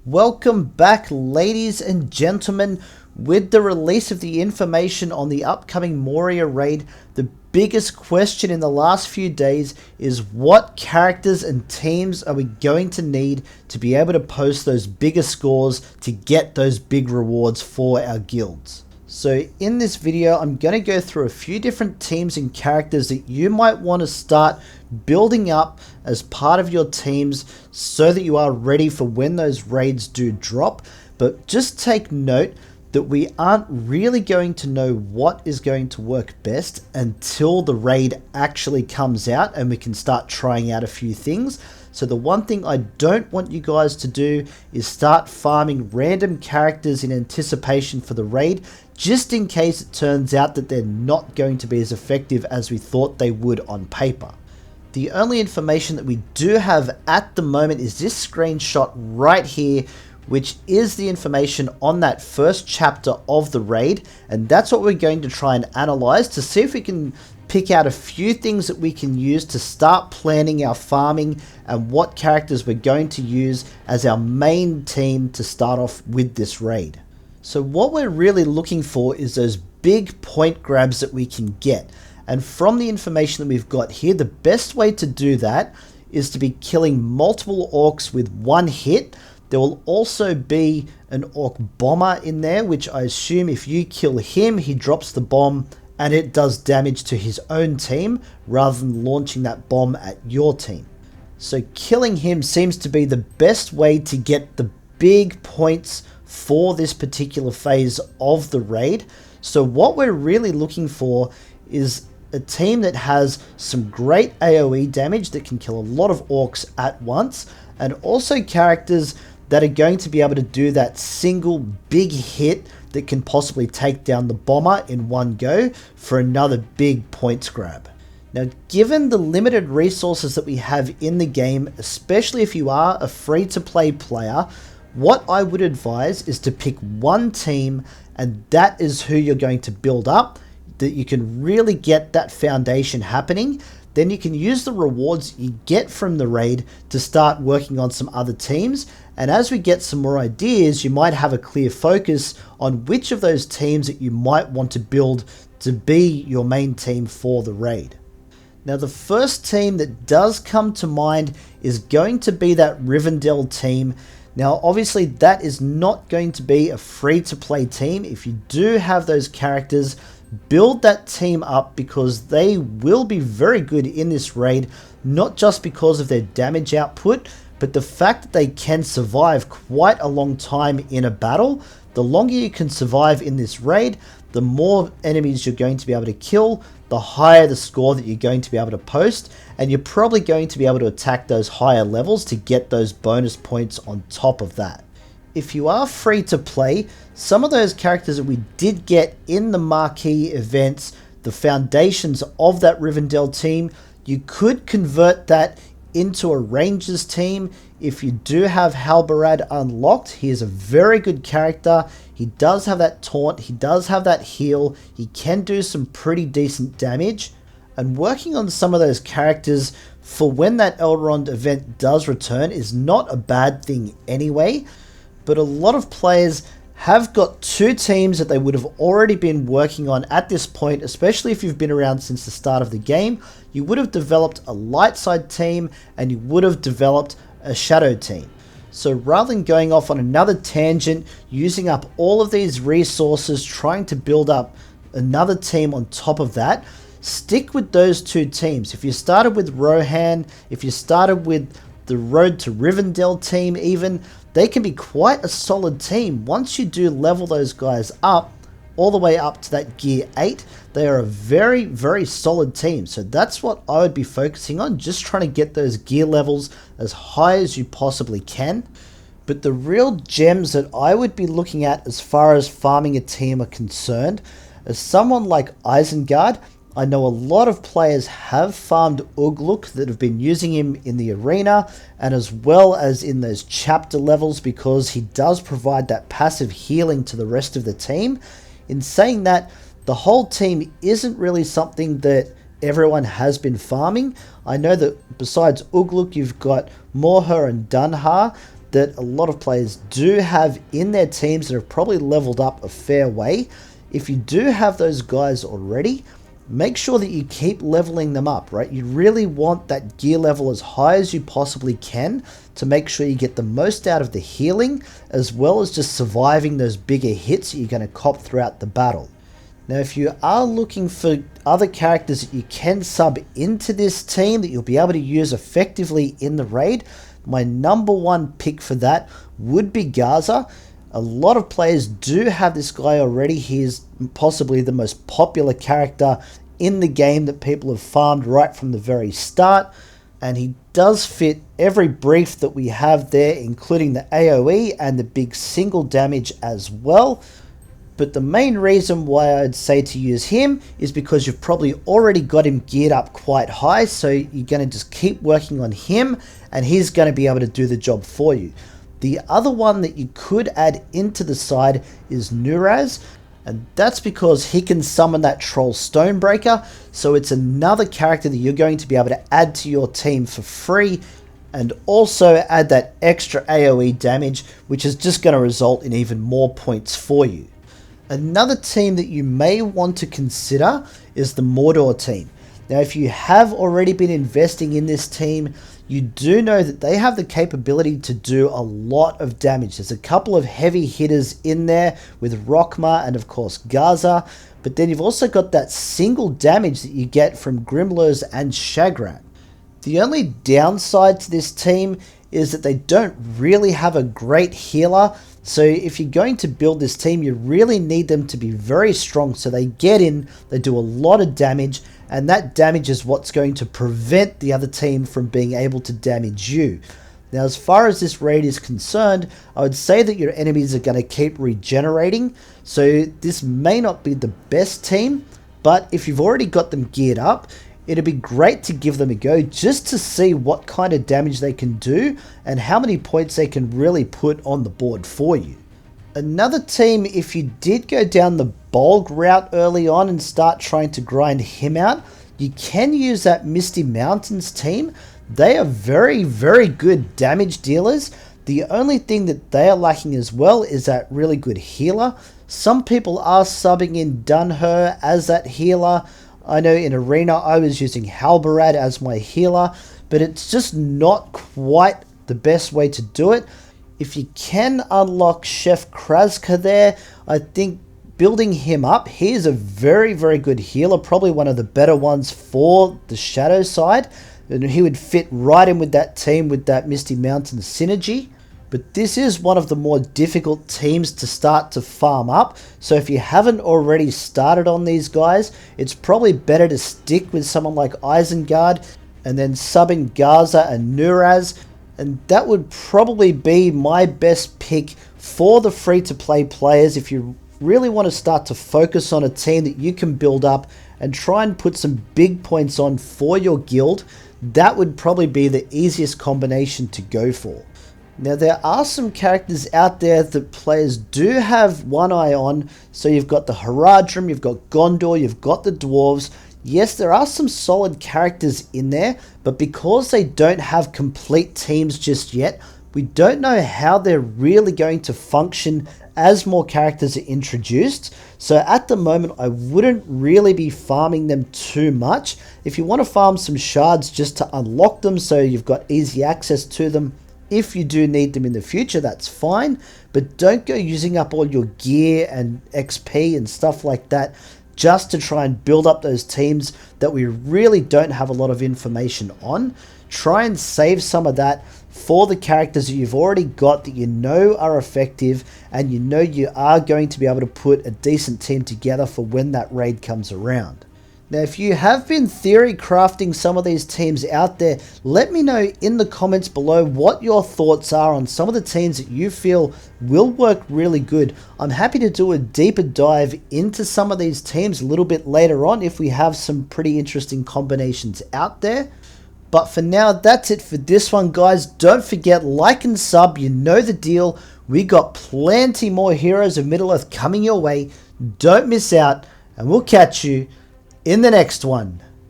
Welcome back, ladies and gentlemen. With the release of the information on the upcoming Moria Raid, the biggest question in the last few days is what characters and teams are we going to need to be able to post those bigger scores to get those big rewards for our guilds. So in this video, I'm going to go through a few different teams and characters that you might want to start building up as part of your teams so that you are ready for when those raids do drop. But just take note that we aren't really going to know what is going to work best until the raid actually comes out and we can start trying out a few things. So the one thing I don't want you guys to do is start farming random characters in anticipation for the raid, just in case it turns out that they're not going to be as effective as we thought they would on paper. The only information that we do have at the moment is this screenshot right here, which is the information on that first chapter of the raid, and that's what we're going to try and analyze to see if we can pick out a few things that we can use to start planning our farming and what characters we're going to use as our main team to start off with this raid. So what we're really looking for is those big point grabs that we can get. And from the information that we've got here, the best way to do that is to be killing multiple orcs with one hit. There will also be an orc bomber in there, which I assume if you kill him, he drops the bomb and it does damage to his own team rather than launching that bomb at your team. So killing him seems to be the best way to get the big points for this particular phase of the raid. So what we're really looking for is a team that has some great AoE damage that can kill a lot of orcs at once, and also characters that are going to be able to do that single big hit that can possibly take down the bomber in one go for another big points grab. Now, given the limited resources that we have in the game, especially if you are a free-to-play player, what I would advise is to pick one team, and that is who you're going to build up, that you can really get that foundation happening. Then you can use the rewards you get from the raid to start working on some other teams. And as we get some more ideas, you might have a clear focus on which of those teams that you might want to build to be your main team for the raid. Now, the first team that does come to mind is going to be that Rivendell team. Now, obviously, that is not going to be a free-to-play team. If you do have those characters, build that team up because they will be very good in this raid, not just because of their damage output, but the fact that they can survive quite a long time in a battle. The longer you can survive in this raid, the more enemies you're going to be able to kill, the higher the score that you're going to be able to post, and you're probably going to be able to attack those higher levels to get those bonus points on top of that. If you are free to play, some of those characters that we did get in the marquee events, the foundations of that Rivendell team, you could convert that into a Rangers team. If you do have Halbarad unlocked, he is a very good character. He does have that taunt, he does have that heal, he can do some pretty decent damage. And working on some of those characters for when that Elrond event does return is not a bad thing anyway. But a lot of players have got two teams that they would have already been working on at this point, especially if you've been around since the start of the game. You would have developed a light side team and you would have developed a shadow team. So rather than going off on another tangent, using up all of these resources, trying to build up another team on top of that, stick with those two teams. If you started with Rohan, if you started with the Road to Rivendell team even, they can be quite a solid team. Once you do level those guys up, all the way up to that gear 8, they are a very, very solid team. So that's what I would be focusing on, just trying to get those gear levels as high as you possibly can. But the real gems that I would be looking at as far as farming a team are concerned, as someone like Isengard, I know a lot of players have farmed Ugluk that have been using him in the arena and as well as in those chapter levels because he does provide that passive healing to the rest of the team. In saying that, the whole team isn't really something that everyone has been farming. I know that besides Ugluk, you've got Morher and Dunhar. that a lot of players do have in their teams that have probably leveled up a fair way. If you do have those guys already, make sure that you keep leveling them up, right? You really want that gear level as high as you possibly can to make sure you get the most out of the healing, as well as just surviving those bigger hits that you're going to cop throughout the battle. Now, if you are looking for other characters that you can sub into this team that you'll be able to use effectively in the raid, my number one pick for that would be Gaza. A lot of players do have this guy already. He is possibly the most popular character in the game that people have farmed right from the very start. And he does fit every brief that we have there, including the AoE and the big single damage as well. But the main reason why I'd say to use him is because you've probably already got him geared up quite high. So you're going to just keep working on him and he's going to be able to do the job for you. The other one that you could add into the side is Nuraz, and that's because he can summon that Troll Stonebreaker, so it's another character that you're going to be able to add to your team for free, and also add that extra AoE damage, which is just going to result in even more points for you. Another team that you may want to consider is the Mordor team. Now, if you have already been investing in this team, you do know that they have the capability to do a lot of damage. There's a couple of heavy hitters in there with Rockma and of course Gaza, but then you've also got that single damage that you get from Grimlurs and Shagrat. The only downside to this team is that they don't really have a great healer. So if you're going to build this team, you really need them to be very strong. So they get in, they do a lot of damage, and that damage is what's going to prevent the other team from being able to damage you. Now, as far as this raid is concerned, I would say that your enemies are going to keep regenerating. So this may not be the best team, but if you've already got them geared up, it'd be great to give them a go just to see what kind of damage they can do and how many points they can really put on the board for you. Another team, if you did go down the Bolg route early on and start trying to grind him out, you can use that Misty Mountains team. They are very, very good damage dealers. The only thing that they are lacking as well is that really good healer. Some people are subbing in Dunher as that healer. I know in Arena I was using Halbarad as my healer, but it's just not quite the best way to do it. If you can unlock Chef Kraska there, I think building him up, he's a very, very good healer, probably one of the better ones for the Shadow side, and he would fit right in with that team with that Misty Mountain synergy. But this is one of the more difficult teams to start to farm up, so if you haven't already started on these guys, it's probably better to stick with someone like Isengard and then sub in Gaza and Nuraz, and that would probably be my best pick for the free-to-play players if you really want to start to focus on a team that you can build up and try and put some big points on for your guild. That would probably be the easiest combination to go for. Now, there are some characters out there that players do have one eye on. So you've got the Haradrim, you've got Gondor, you've got the Dwarves. Yes, there are some solid characters in there, but because they don't have complete teams just yet, we don't know how they're really going to function as more characters are introduced. So at the moment, I wouldn't really be farming them too much. If you want to farm some shards just to unlock them so you've got easy access to them, if you do need them in the future, that's fine, but don't go using up all your gear and XP and stuff like that just to try and build up those teams that we really don't have a lot of information on. Try and save some of that for the characters that you've already got that you know are effective and you know you are going to be able to put a decent team together for when that raid comes around. Now, if you have been theory crafting some of these teams out there, let me know in the comments below what your thoughts are on some of the teams that you feel will work really good. I'm happy to do a deeper dive into some of these teams a little bit later on if we have some pretty interesting combinations out there. But for now, that's it for this one, guys. Don't forget, like and sub, you know the deal. We got plenty more Heroes of Middle-earth coming your way. Don't miss out, and we'll catch you in the next one.